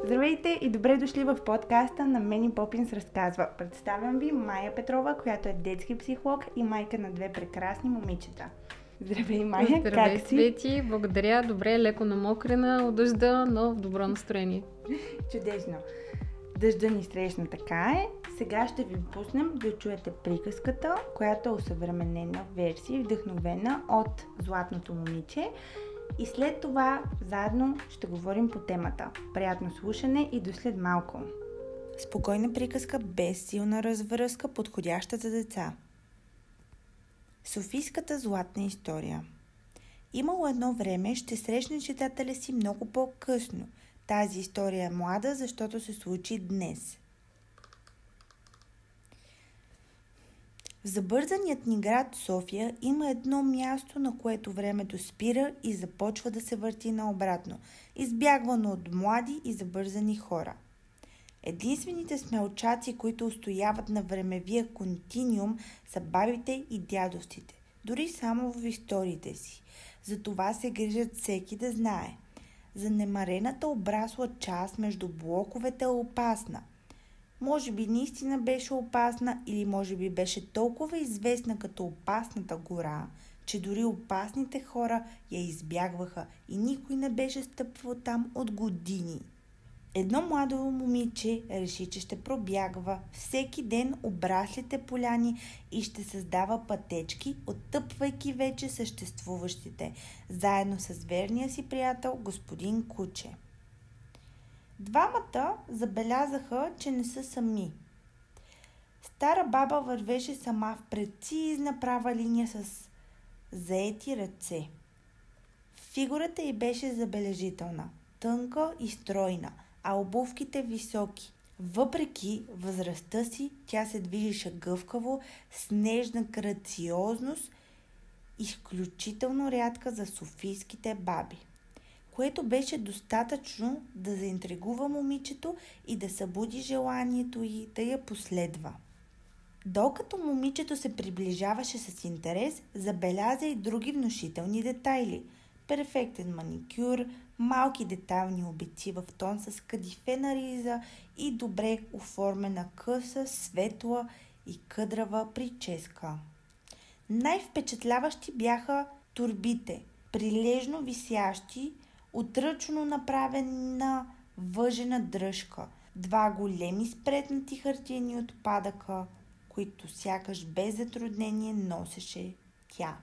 Здравейте и добре дошли в подкаста на Мени Попинс разказва. Представям ви Майя Петрова, която е детски психолог и майка на две прекрасни момичета. Здравей, Майя, Здравей, как си? Свети, благодаря. Добре, леко намокрена от дъжда, но в добро настроение. Чудесно. Дъжда ни срещна, така е. Сега ще ви пуснем да чуете приказката, която е осъвременена версия, вдъхновена от Златното момиче. И след това заедно ще говорим по темата. Приятно слушане и до след малко. Спокойна приказка без силна развръзка, подходяща за деца. Софийската златна история. Имало едно време, ще срещне читателя си много по-късно. Тази история е млада, защото се случи днес. В забързаният ни град София има едно място, на което времето спира и започва да се върти наобратно, избягвано от млади и забързани хора. Единствените смелчаци, които устояват на времевия континиум, са бабите и дядовците, дори само в историите си. За това се грижат всеки да знае. Занемарената обрасла част между блоковете е опасна. Може би наистина беше опасна или може би беше толкова известна като опасната гора, че дори опасните хора я избягваха и никой не беше стъпвал там от години. Едно младо момиче реши, че ще пробягва всеки ден обраслите поляни и ще създава пътечки, оттъпвайки вече съществуващите, заедно с верния си приятел господин Куче. Двамата забелязаха, че не са сами. Стара баба вървеше сама в прецизна права линия с заети ръце. Фигурата й беше забележителна, тънка и стройна, а обувките високи. Въпреки възрастта си, тя се движеше гъвкаво, с нежна грациозност, изключително рядка за софийските баби, което беше достатъчно да заинтригува момичето и да събуди желанието й да я последва. Докато момичето се приближаваше с интерес, забеляза и други внушителни детайли. Перфектен маникюр, малки детайлни обици в тон с кадифена риза и добре оформена къса, светла и къдрава прическа. Най-впечатляващи бяха торбите, прилежно висящи, от ръчно направена въжена дръжка, два големи спретнати хартиени отпадъка, които сякаш без затруднение носеше тя.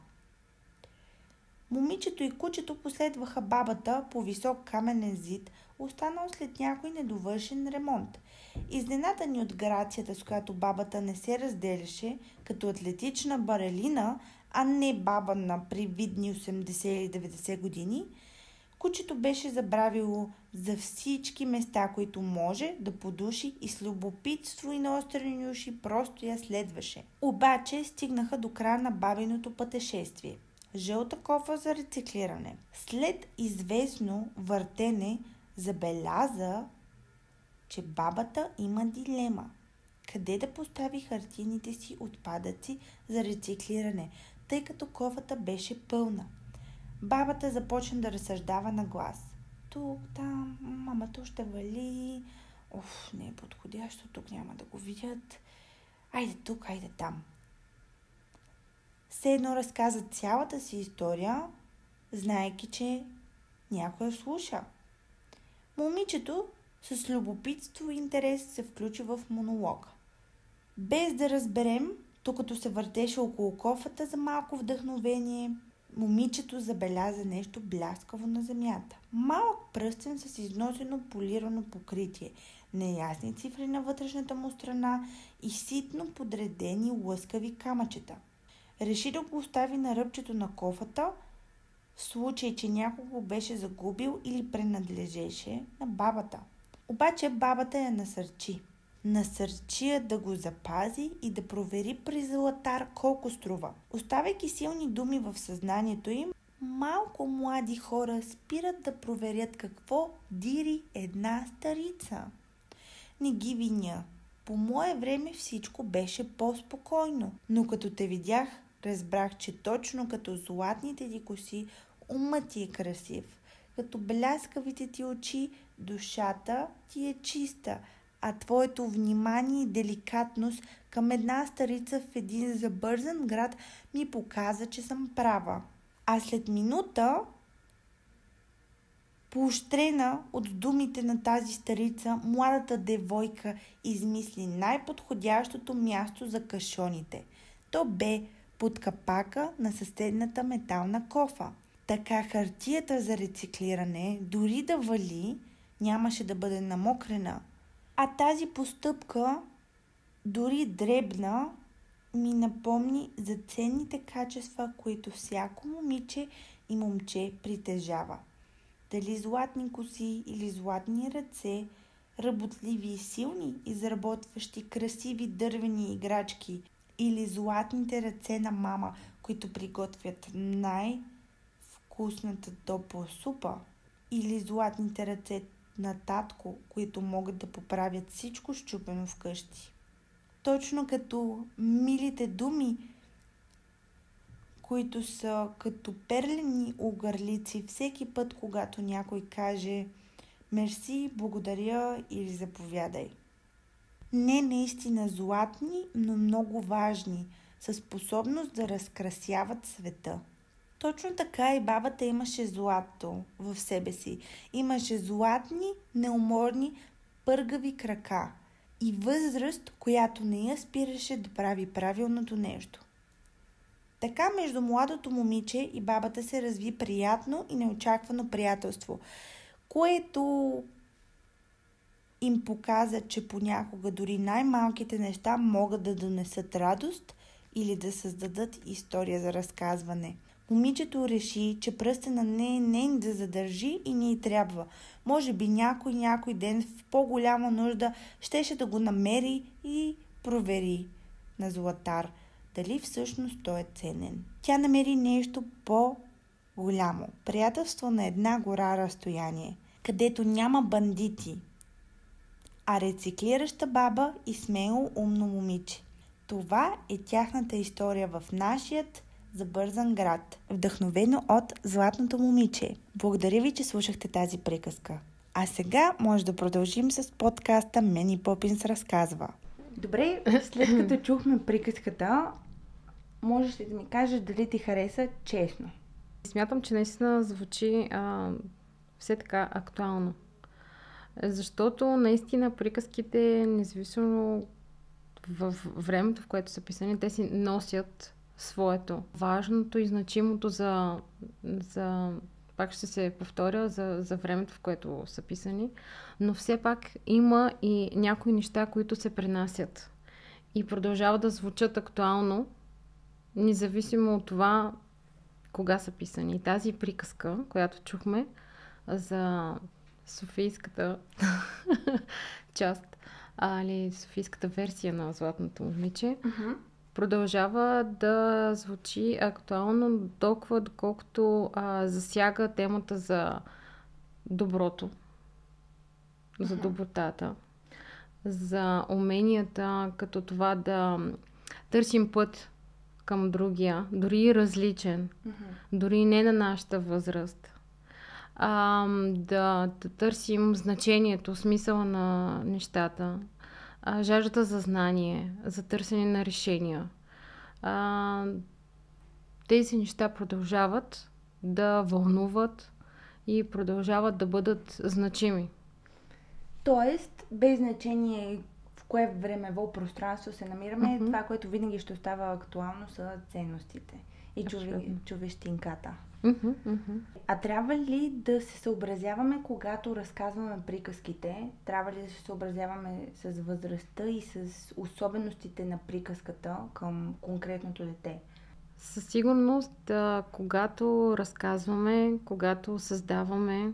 Момичето и кучето последваха бабата по висок каменен зид, останал след някой недовършен ремонт. Изненадани от грацията, с която бабата не се разделяше, като атлетична барелина, а не баба на привидни 80 или 90 години, кучето беше забравило за всички места, които може да подуши и с любопитство и наострени уши просто я следваше. Обаче стигнаха до края на бабиното пътешествие. Жълта кофа за рециклиране. След известно въртене забеляза, че бабата има дилема. Къде да постави хартийните си отпадъци за рециклиране, тъй като кофата беше пълна. Бабата започна да разсъждава на глас. Тук, там, мамато ще вали. Не е подходящо, тук няма да го видят. Айде тук, айде там. Все едно разказа цялата си история, знаейки, че някой слуша. Момичето с любопитство и интерес се включи в монолога. Без да разберем, докато се въртеше около кофата за малко вдъхновение, момичето забеляза нещо бляскаво на земята. Малък пръстен с износено полирано покритие, неясни цифри на вътрешната му страна и ситно подредени лъскави камъчета. Реши да го остави на ръбчето на кофата, в случай, че някой го беше загубил или принадлежеше на бабата. Обаче бабата я насърчи. Насърчи я да го запази и да провери при златар колко струва. Оставяйки силни думи в съзнанието им, малко млади хора спират да проверят какво дири една старица. Не ги виня. По мое време всичко беше по-спокойно, но като те видях, разбрах, че точно като златните ти коси, умът ти е красив. като бляскавите ти очи, душата ти е чиста, а твоето внимание и деликатност към една старица в един забързан град ми показа, че съм права. А след минута, поощрена от думите на тази старица, младата девойка измисли най-подходящото място за кашоните. То бе под капака на съседната метална кофа. Така хартията за рециклиране, дори да вали, нямаше да бъде намокрена. А тази постъпка, дори дребна, ми напомни за ценните качества, които всяко момиче и момче притежава. Дали златни коси или златни ръце, работливи и силни, изработващи красиви дървени играчки, или златните ръце на мама, които приготвят най-вкусната топла супа, или златните ръце на татко, които могат да поправят всичко счупено вкъщи. Точно като милите думи, които са като перлени огърлици всеки път, когато някой каже мерси, благодаря или заповядай. Не наистина златни, но много важни, със способност да разкрасяват света. Точно така и бабата имаше злато в себе си. Имаше златни, неуморни, пъргави крака и възраст, която не я спираше да прави правилното нещо. Така между младото момиче и бабата се разви приятно и неочаквано приятелство, което им показа, че понякога дори най-малките неща могат да донесат радост или да създадат история за разказване. Момичето реши, че пръстена не е нейн да задържи и не й трябва. Може би някой ден в по-голяма нужда щеше да го намери и провери на Златар дали всъщност той е ценен. Тя намери нещо по-голямо. Приятелство на една гора разстояние, където няма бандити, а рециклираща баба и смело умно момиче. Това е тяхната история в нашият забързан град, вдъхновено от Златното момиче. Благодаря ви, че слушахте тази приказка. А сега може да продължим с подкаста Мени Попинс разказва. Добре, след като чухме приказката, можеш ли да ми кажеш дали ти хареса честно? Смятам, че наистина звучи все така актуално. Защото наистина приказките, независимо в времето, в което са писани, те си носят своето. Важното и значимото за пак ще се повторя, за времето, в което са писани, но все пак има и някои неща, които се пренасят и продължават да звучат актуално, независимо от това кога са писани. И тази приказка, която чухме за софийската част, или софийската версия на Златното момиче, продължава да звучи актуално толкова, доколкото засяга темата за доброто, за добротата, за уменията, като това да търсим път към другия, дори различен, дори не на нашата възраст. Да търсим значението, смисъла на нещата, жаждата за знание, за търсене на решения. Тези неща продължават да вълнуват и продължават да бъдат значими. Тоест, без значение в кое времево пространство се намираме, това, което винаги ще остава актуално, са ценностите и човещинката. А трябва ли да се съобразяваме, когато разказваме приказките? Трябва ли да се съобразяваме с възрастта и с особеностите на приказката към конкретното дете? Със сигурност, когато разказваме, когато създаваме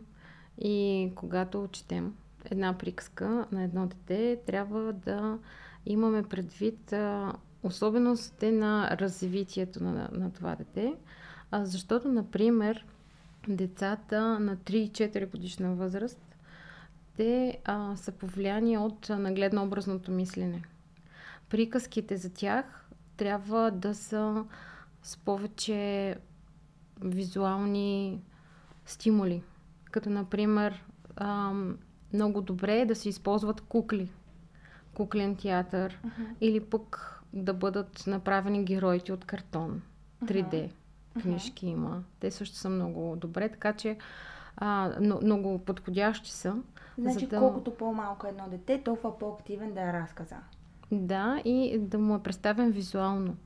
и когато четем една приказка на едно дете, трябва да имаме предвид особеностите на развитието на това дете. Защото, например, децата на 3-4 годишна възраст, те са повлияни от нагледно-образното мислене. Приказките за тях трябва да са с повече визуални стимули. Като, например, много добре е да се използват кукли. Куклен театър. Или пък да бъдат направени героите от картон. 3D книжки има. Те също са много добре, така че много подходящи са. Значи, колкото по-малко едно дете, толкова по-активен да е разказа. Да, и да му е представен визуално.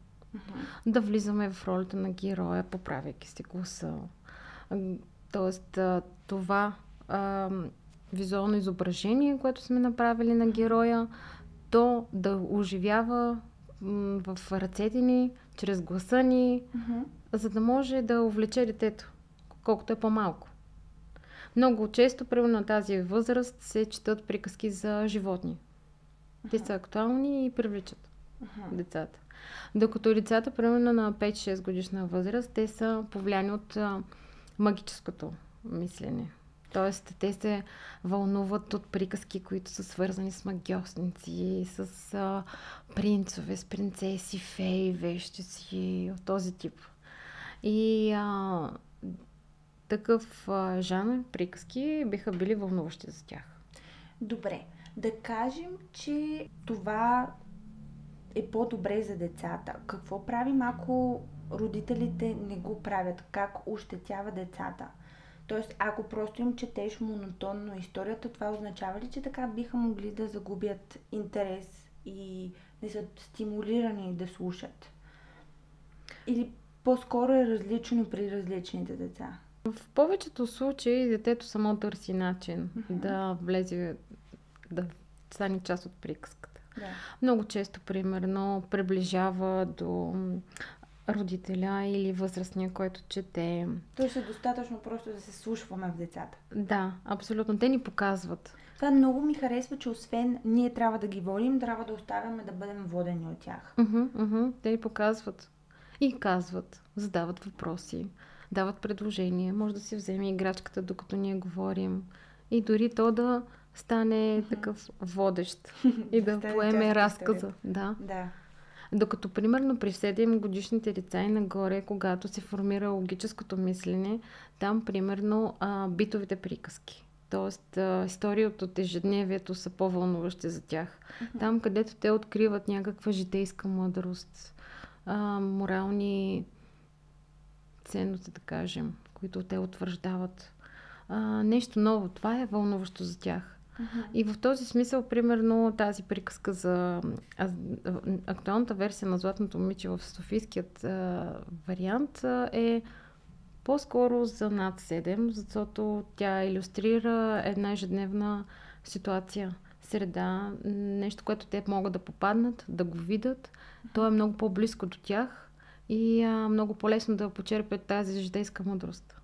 Да влизаме в ролята на героя, поправяйки си гласа. Тоест, това визуално изображение, което сме направили на героя, то да оживява в ръцете ни, чрез гласа ни, за да може да увлече детето, колкото е по-малко. Много често, примерно на тази възраст, се четат приказки за животни. Те са актуални и привличат децата. Докато децата, примерно на 5-6 годишна възраст, те са повлияни от магическото мислене. Тоест, те се вълнуват от приказки, които са свързани с магьосници, с принцове, с принцеси, феи, вещици, от този тип. И такъв жанр приказки биха били вълнуващи за тях. Добре, да кажем, че това е по-добре за децата. Какво правим, ако родителите не го правят? Как ощетява децата? Тоест, ако просто им четеш монотонно историята, това означава ли, че така биха могли да загубят интерес и не са стимулирани да слушат? Или по-скоро е различно при различните деца? В повечето случаи детето само търси начин да влезе, да стане част от приказката. Да. Много често, примерно, приближава до родителя или възрастния, който чете. Тоест е достатъчно просто да се слушваме в децата. Да, абсолютно. Те ни показват. Това много ми харесва, че освен ние трябва да ги водим, трябва да оставяме да бъдем водени от тях. Те ни показват и казват, задават въпроси, дават предложения, може да си вземе играчката, докато ние говорим. И дори то да стане такъв водещ и да поеме разказа. Да. Докато, примерно, при 7-годишните деца и нагоре, когато се формира логическото мислене, там, примерно, битовите приказки. Тоест, истории от ежедневието са по-вълнуващи за тях. Там, където те откриват някаква житейска мъдрост, морални ценности, да кажем, които те утвърждават. Нещо ново. Това е вълнуващо за тях. И в този смисъл, примерно, тази приказка за актуалната версия на Златното момиче в софийският вариант е по-скоро за над 7, защото тя илюстрира една ежедневна ситуация, среда, нещо, което те могат да попаднат, да го видят. То е много по-близко до тях и много по-лесно да почерпят тази житейска мъдрост.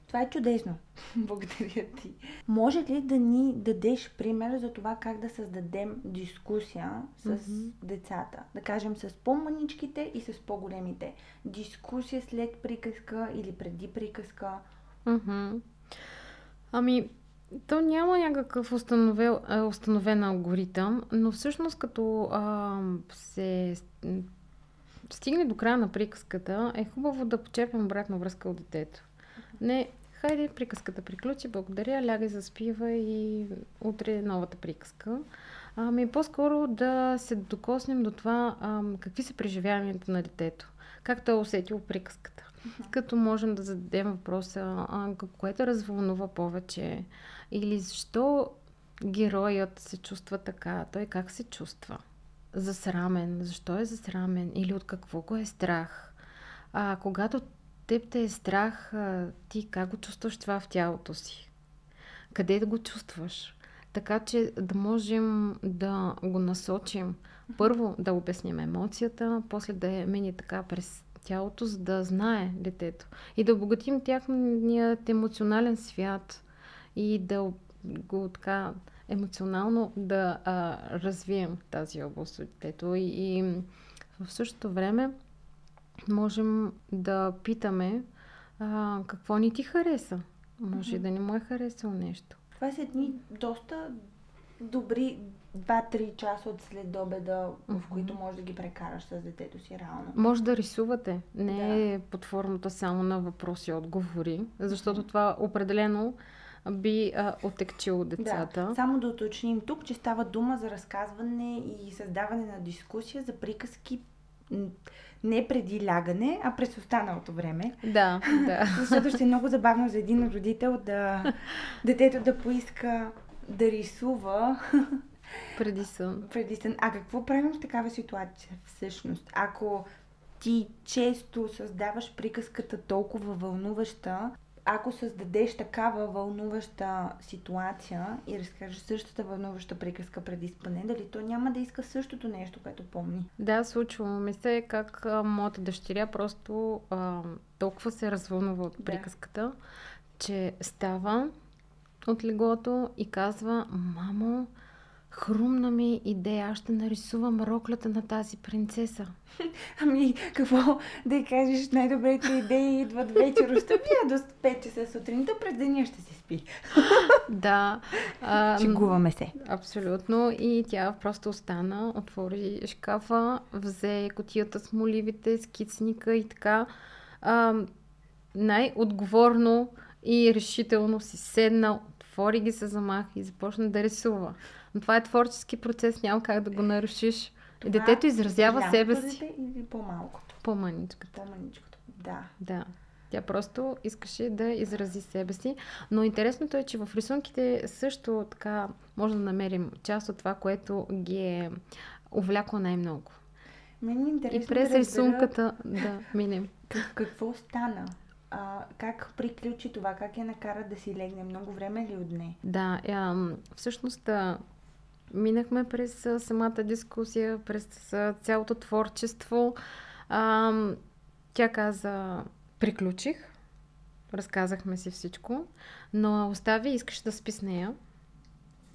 Това е чудесно. Благодаря ти. Може ли да ни дадеш пример за това как да създадем дискусия с децата? Да кажем с по-маничките и с по-големите. Дискусия след приказка или преди приказка? Ами, то няма някакъв установен алгоритъм, но всъщност като се стигне до края на приказката, е хубаво да почерпим обратна връзка от детето. Не, хайде, приказката приключи, благодаря, лягай, заспива и утре новата приказка. По-скоро да се докоснем до това какви са преживяванията на детето, как той е усетил приказката. Като можем да зададем въпроса, което развълнува повече или защо героят се чувства така, той как се чувства. Засрамен, защо е засрамен или от какво го е страх. Когато теб те е страх, ти как го чувстваш това в тялото си? Къде да го чувстваш? Така че да можем да го насочим. Първо да обясним емоцията, после да я мини така през тялото, за да знае детето. И да обогатим тяхният емоционален свят и да го така емоционално да развием тази област от детето. И в същото време можем да питаме какво ни ти хареса. Може да не му е харесало нещо. Това са едни доста добри 2-3 часа от следобеда, в които можеш да ги прекараш с детето си реално. Може да рисувате. Не е под формата само на въпроси и отговори, защото това определено би отекчило децата. Да, само да уточним тук, че става дума за разказване и създаване на дискусия за приказки не преди лягане, а през останалото време. Да. Защото ще е много забавно за един родител детето да поиска да рисува преди сън. А какво правим в такава ситуация всъщност? Ако ти често създаваш приказката толкова вълнуваща, ако създадеш такава вълнуваща ситуация и разкажеш същата вълнуваща приказка преди спане, дали то няма да иска същото нещо, което помни? Да, случва ми се как моята дъщеря просто толкова се развълнува от приказката, че става от леглото и казва: мамо, хрумна ми идея, аз ще нарисувам роклята на тази принцеса. Ами, какво да й кажеш, най-добрите идеи идват вечер, оставя до 5 часа сутринта, през деня ще се спи. Да. Шегуваме се. Абсолютно. И тя просто остана, отвори шкафа, взе кутията с моливите, скицника и така. Най-отговорно и решително си седна, отвори ги, се замах и започна да рисува. Но това е творчески процес, няма как да го нарушиш. Това детето изразява себе си. Или по-малкото? По-маничкото. Да. Тя просто искаше да изрази себе си. Но интересното е, че в рисунките също така може да намерим част от това, което ги е увлякло най-много. Мен е интересно и през рисунката да минем. Какво стана? Как приключи това? Как я накара да си легне? Много време ли отне? Да, всъщност минахме през самата дискусия, през цялото творчество. Тя каза: приключих, разказахме си всичко, но остави, искаш да спи с нея.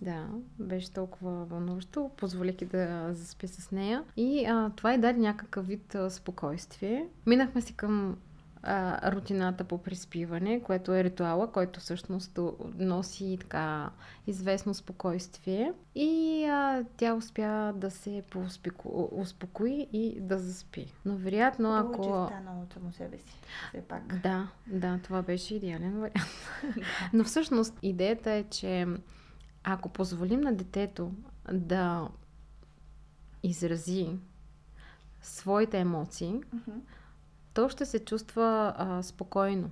Да, беше толкова вълнуващо, позволих и да заспи с нея. И това й даде някакъв вид спокойствие. Минахме си към рутината по приспиване, което е ритуала, който всъщност носи така известно спокойствие. И тя успя да се успокои и да заспи. Но вероятно, ако... Повече стана от само себе си, все пак. Да, това беше идеален вариант. Но всъщност идеята е, че ако позволим на детето да изрази своите емоции, то ще се чувства спокойно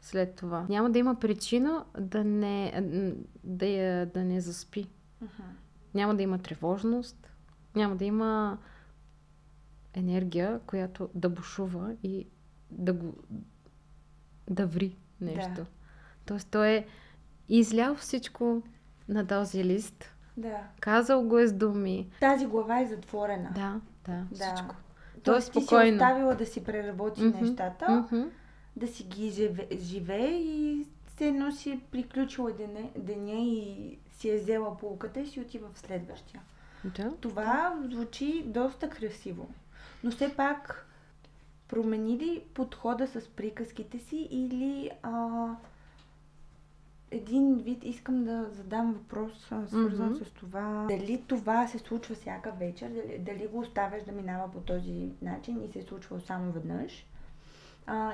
след това. Няма да има причина да не заспи. Няма да има тревожност, няма да има енергия, която да бушува и да ври нещо. Да. Тоест той е излял всичко на този лист. Да. Казал го е с думи. Тази глава е затворена. Да, всичко. Тоест ти си оставила да си преработи нещата, да си ги живее и все едно си е приключила деня и си е взела полуката и си отива в следващия. Да. Това звучи доста красиво. Но все пак промени ли подхода с приказките си или един вид искам да задам въпрос, свързан с това. Дали това се случва всяка вечер, дали го оставяш да минава по този начин и се е случвало само веднъж,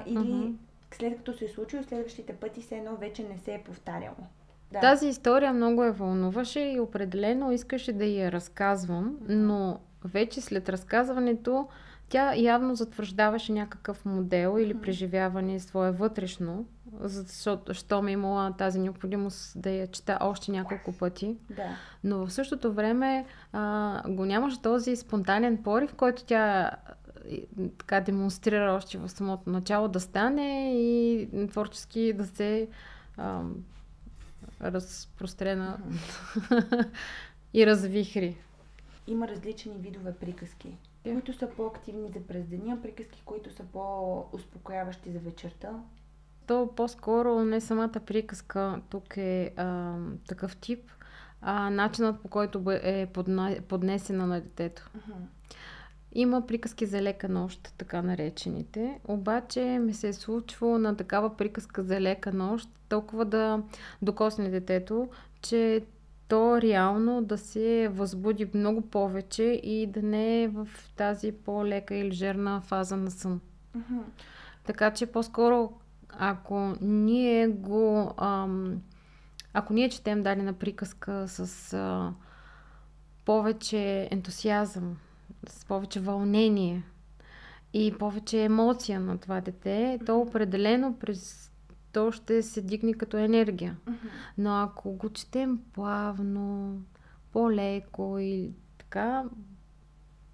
или след като се е случило, следващите пъти все едно вече не се е повтаряло. Да. Тази история много я вълнуваше и определено искаше да я разказвам, но вече след разказването тя явно затвърждаваше някакъв модел или преживяване свое вътрешно, защото ми имала тази необходимост да я чета още няколко пъти. Да. Но в същото време го нямаше този спонтанен порив, който тя така демонстрира още в самото начало да стане и творчески да се разпрострена и развихри. Има различни видове приказки, които са по-активни за през деня, приказки, които са по-успокояващи за вечерта. То по-скоро не самата приказка тук е такъв тип, а начинът, по който е поднесена на детето. Има приказки за лека нощ, така наречените, обаче ми се е случвало на такава приказка за лека нощ толкова да докосне детето, че то реално да се възбуди много повече и да не е в тази по-лека и лежерна фаза на сън. Така че по-скоро, ако ние ако ние четем дадена приказка с повече ентусиазъм, с повече вълнение и повече емоция на това дете, то определено то ще се дигне като енергия. Но ако го четем плавно, по-леко и така,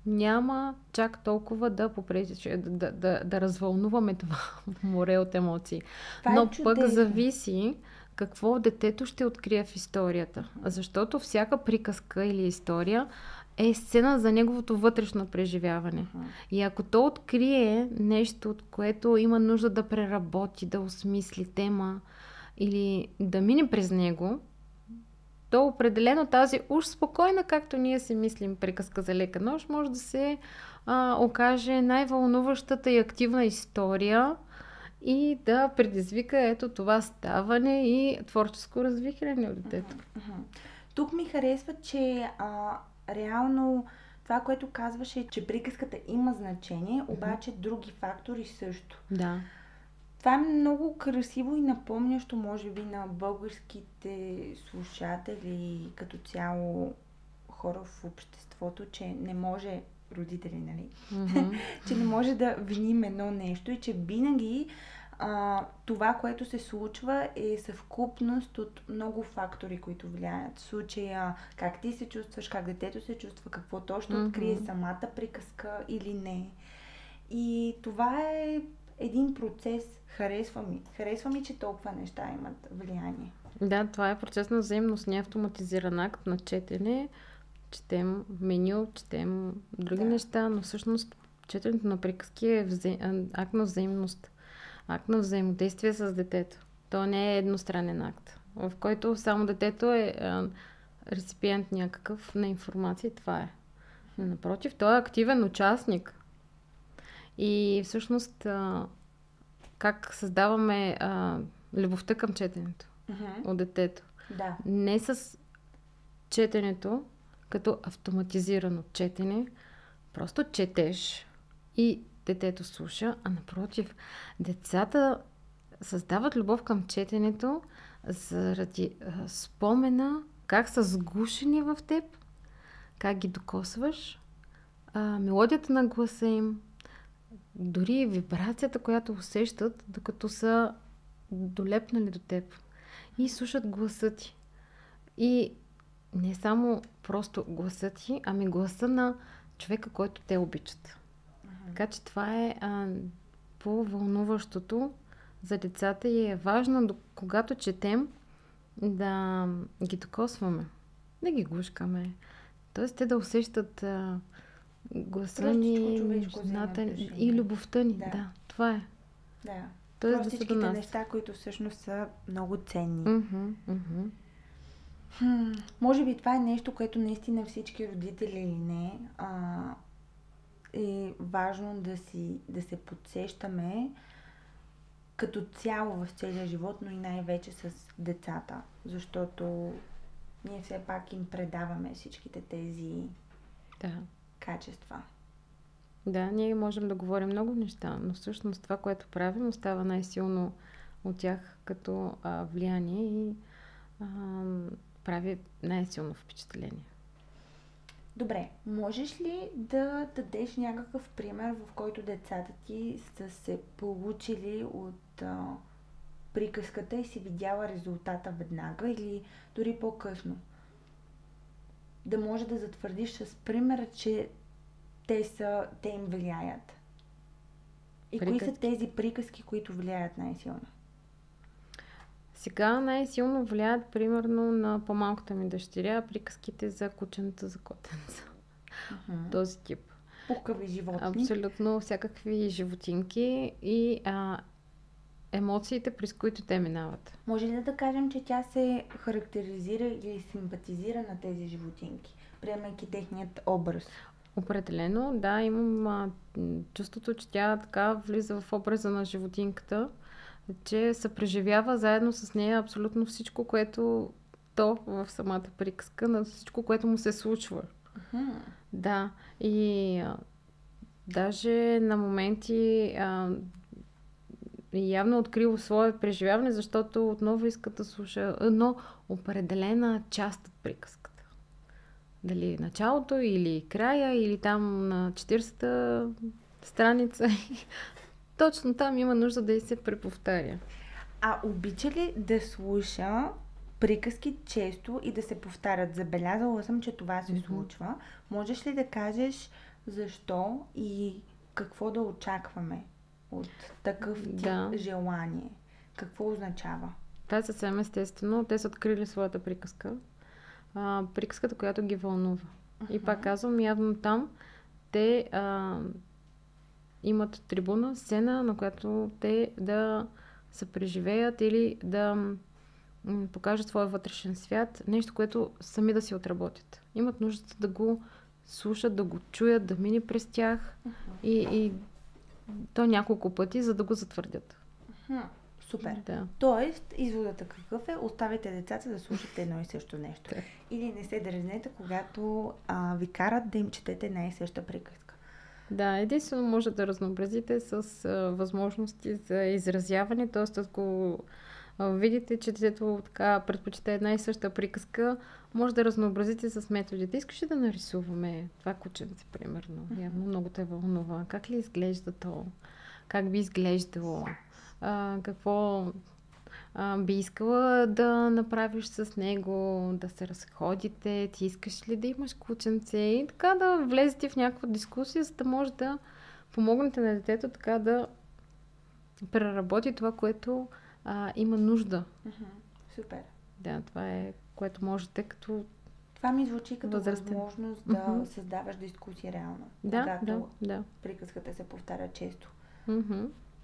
няма чак толкова да развълнуваме това море от емоции. Но пък зависи какво детето ще открие в историята. Защото всяка приказка или история е сцена за неговото вътрешно преживяване. И ако то открие нещо, от което има нужда да преработи, да осмисли тема или да мине през него, то определено тази уж спокойна, както ние си мислим, приказка за лека нощ, може да се окаже най-вълнуващата и активна история и да предизвика ето това ставане и творческо развихряне от детето. Тук ми харесва, че реално това, което казваше, че приказката има значение, обаче други фактори също. Да. Това е много красиво и напомнящо, може би, на българските слушатели, като цяло хора в обществото, че не може, родители, нали? Че не може да виним едно нещо и че винаги това, което се случва, е съвкупност от много фактори, които влияят. В случая как ти се чувстваш, как детето се чувства, какво точно открие самата приказка или не. И това е един процес. Харесва ми, че толкова неща имат влияние. Да, това е процес на взаимност, не автоматизиран акт на четене. Четем меню, четем други неща, но всъщност четенето на приказки е акт на взаимност. Акт на взаимодействие с детето. То не е едностранен акт, в който само детето е реципиент някакъв на информация. Това е. Напротив, той е активен участник. И всъщност как създаваме любовта към четенето от детето. Да. Не с четенето като автоматизирано четене, просто четеш и детето слуша, а напротив, децата създават любов към четенето заради спомена как са сгушени в теб, как ги докосваш, мелодията на гласа им, дори вибрацията, която усещат, докато са долепнали до теб и слушат гласа ти. И не само просто гласа ти, ами гласа на човека, който те обичат. Така че това е по-вълнуващото за децата и е важно, когато четем, да ги докосваме, да ги гушкаме. Тоест те да усещат гласа ни и любовта ни. Да, това е. Да. Тоест простичките неща, които всъщност са много ценни. Може би това е нещо, което наистина всички родители или не е важно да се подсещаме като цяло в целия живот, но и най-вече с децата, защото ние все пак им предаваме всичките тези качества. Да, ние можем да говорим много неща, но всъщност това, което правим, остава най-силно от тях като влияние и прави най-силно впечатление. Добре, можеш ли да дадеш някакъв пример, в който децата ти са се получили от приказката и си видяла резултата веднага или дори по-късно? Да може да затвърдиш с примера, че те им влияят. И кои са тези приказки, които влияят най-силно? Сега най-силно влияят, примерно, на по-малката ми дъщеря приказките за кученца, за котенца. Този тип. Пухкави животни. Абсолютно всякакви животинки и емоциите, през които те минават. Може ли да кажем, че тя се характеризира или симпатизира на тези животинки, приемайки техният образ? Определено, да, имам чувството, че тя така влиза в образа на животинката, че се преживява заедно с нея абсолютно всичко, което то в самата приказка на всичко, което му се случва. Да, и даже на моменти явно открило свое преживяване, защото отново иска да слуша едно определена част от приказката. Дали началото, или края, или там на 40-та страница. Точно там има нужда да и се преповтаря. А обича ли да слуша приказки често и да се повтарят? Забелязала съм, че това се случва. Можеш ли да кажеш защо и какво да очакваме от такъв тип желание? Какво означава? Това е съвсем естествено. Те са открили своята приказка. Приказката, която ги вълнува. И пак казвам, явно там те имат трибуна, сцена, на която те да се преживеят или да покажат своя вътрешен свят. Нещо, което сами да си отработят. Имат нужда да го слушат, да го чуят, да мине през тях и то няколко пъти, за да го затвърдят. Супер. Да. Тоест, изводът какъв е? Оставите децата да слушат едно и също нещо. Или не се дразнете, когато ви карат да им четете една и съща приказка. Да, единствено може да разнообразите с възможности за изразяване, т.е. ако видите, че детето така предпочита една и съща приказка, може да разнообразите с методите. Искаш ли да нарисуваме това кученце, примерно? Явно много те вълнува. Как ли изглежда то? Как би изглеждало? Какво би искала да направиш с него, да се разходите, ти искаш ли да имаш кученце и така да влезете в някаква дискусия, за да може да помогнете на детето така да преработи това, което има нужда. Супер. Да, това е, което можете като това ми звучи като възрастен. възможност да създаваш дискусия реално. Когато приказката се повтаря често.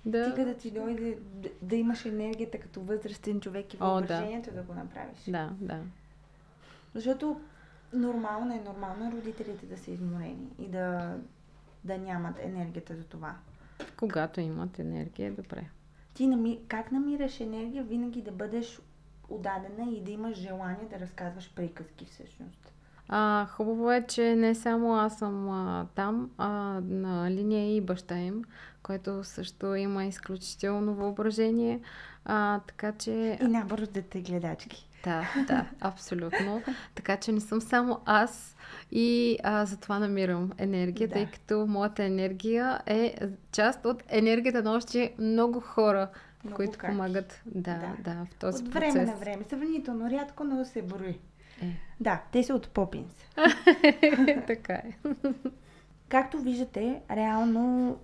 Стига да ти дойде да имаш енергията като възрастен човек и въображението да го направиш. Да. Защото нормално е родителите да са изморени и да нямат енергията за това. Когато имат енергия, добре. Ти как намираш енергия винаги да бъдеш отдадена и да имаш желание да разказваш приказки всъщност? Хубаво е, че не само аз съм там, на линия и баща им, който също има изключително въображение. Така че... И набор от дете гледачки. Да, абсолютно. Така че не съм само аз и затова намирам енергия, тъй като моята енергия е част от енергията на още много хора, които помагат в този от процес. От време на време. Сравнително рядко, но се брои. Да, те са от Попинс. Така е. Както виждате, реално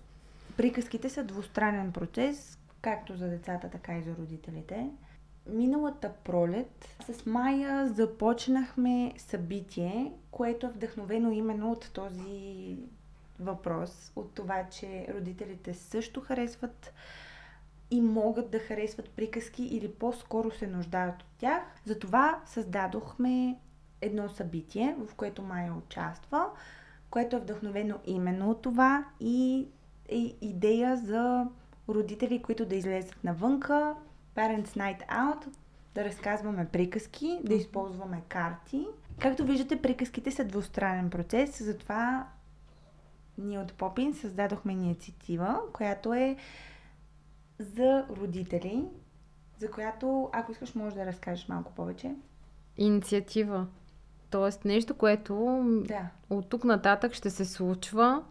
приказките са двустранен процес, както за децата, така и за родителите. Миналата пролет с Майя започнахме събитие, което е вдъхновено именно от този въпрос, от това, че родителите също харесват и могат да харесват приказки или по-скоро се нуждаят от тях. Затова създадохме едно събитие, в което Майя участва, което е вдъхновено именно от това и е идея за родители, които да излезат навънка, Parents Night Out, да разказваме приказки, да използваме карти. Както виждате, приказките са двустранен процес, затова ние от Попин създадохме инициатива, която е за родители, за която, ако искаш, можеш да разкажеш малко повече. Инициатива. Тоест нещо, което от тук нататък ще се случва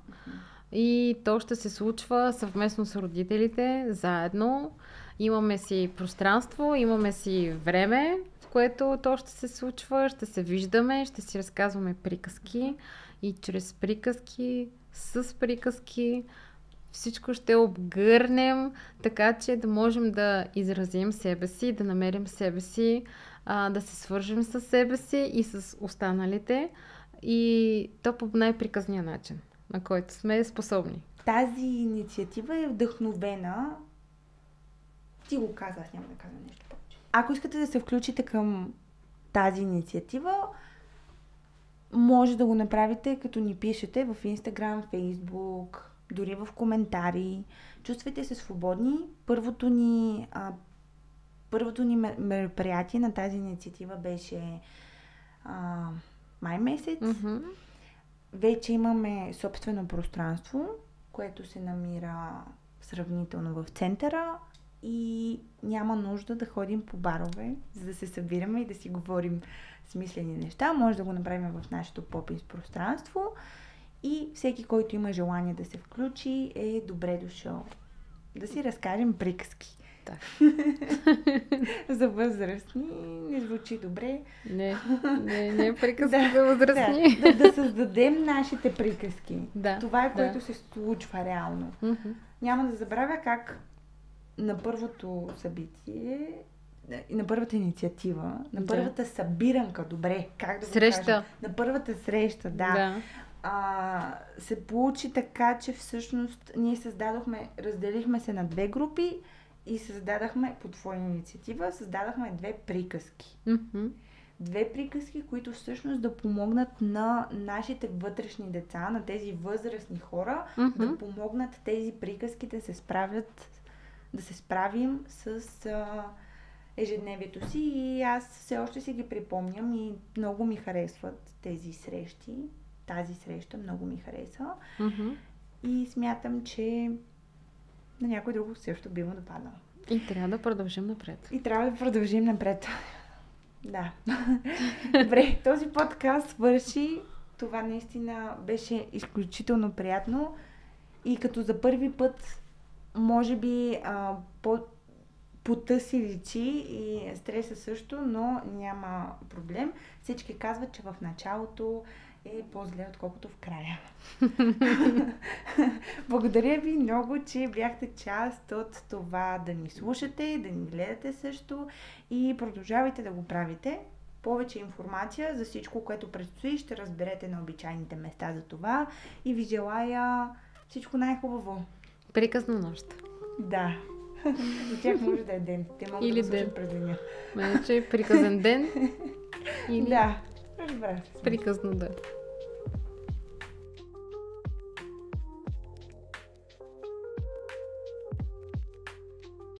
и то ще се случва съвместно с родителите, заедно. Имаме си пространство, имаме си време, в което то ще се случва, ще се виждаме, ще си разказваме приказки и чрез приказки, с приказки, всичко ще обгърнем, така че да можем да изразим себе си, да намерим себе си, да се свържем с себе си и с останалите и то по най-приказния начин, на който сме способни. Тази инициатива е вдъхновена. Ти го казах, няма да казвам нещо повече. Ако искате да се включите към тази инициатива, може да го направите, като ни пишете в Instagram, Facebook, дори в коментари. Чувствайте се свободни. Първото ни Първото ни мероприятие на тази инициатива беше май месец. Mm-hmm. Вече имаме собствено пространство, което се намира сравнително в центъра и няма нужда да ходим по барове, за да се събираме и да си говорим смислени неща. Може да го направим в нашето попинс пространство и всеки, който има желание да се включи, е добре дошъл. Да си разкажем приказки. Да. За възрастни не звучи добре. Не е приказки за възрастни. Да създадем нашите приказки. Да, това е, което се случва реално. Mm-hmm. Няма да забравя как на първото събитие, на първата инициатива, на първата събиранка, добре, как да го кажа? На първата среща, да. Се получи така, че всъщност ние разделихме се на 2 групи и създадахме, по твоя инициатива, създадахме 2 приказки. Mm-hmm. 2 приказки, които всъщност да помогнат на нашите вътрешни деца, на тези възрастни хора, Mm-hmm. да помогнат тези приказки да се справим с ежедневието си. И аз все още си ги припомням и много ми харесват тези срещи. Тази среща много ми хареса. Mm-hmm. И смятам, че на някой друго също би му допаднало. И трябва да продължим напред. Да. Добре, този подкаст свърши. Това наистина беше изключително приятно. И като за първи път, може би, пота си личи и стреса също, но няма проблем. Всички казват, че в началото е по-зле, отколкото в края. Благодаря ви много, че бяхте част от това да ни слушате, да ни гледате също и продължавайте да го правите. Повече информация за всичко, което предстои, ще разберете на обичайните места за това и ви желая всичко най-хубаво. Приказна нощ. Да. За тях може да е ден. Те могат да слушат през деня. Мене, че е приказен ден. Или... Да. Разбира се. Приказно да.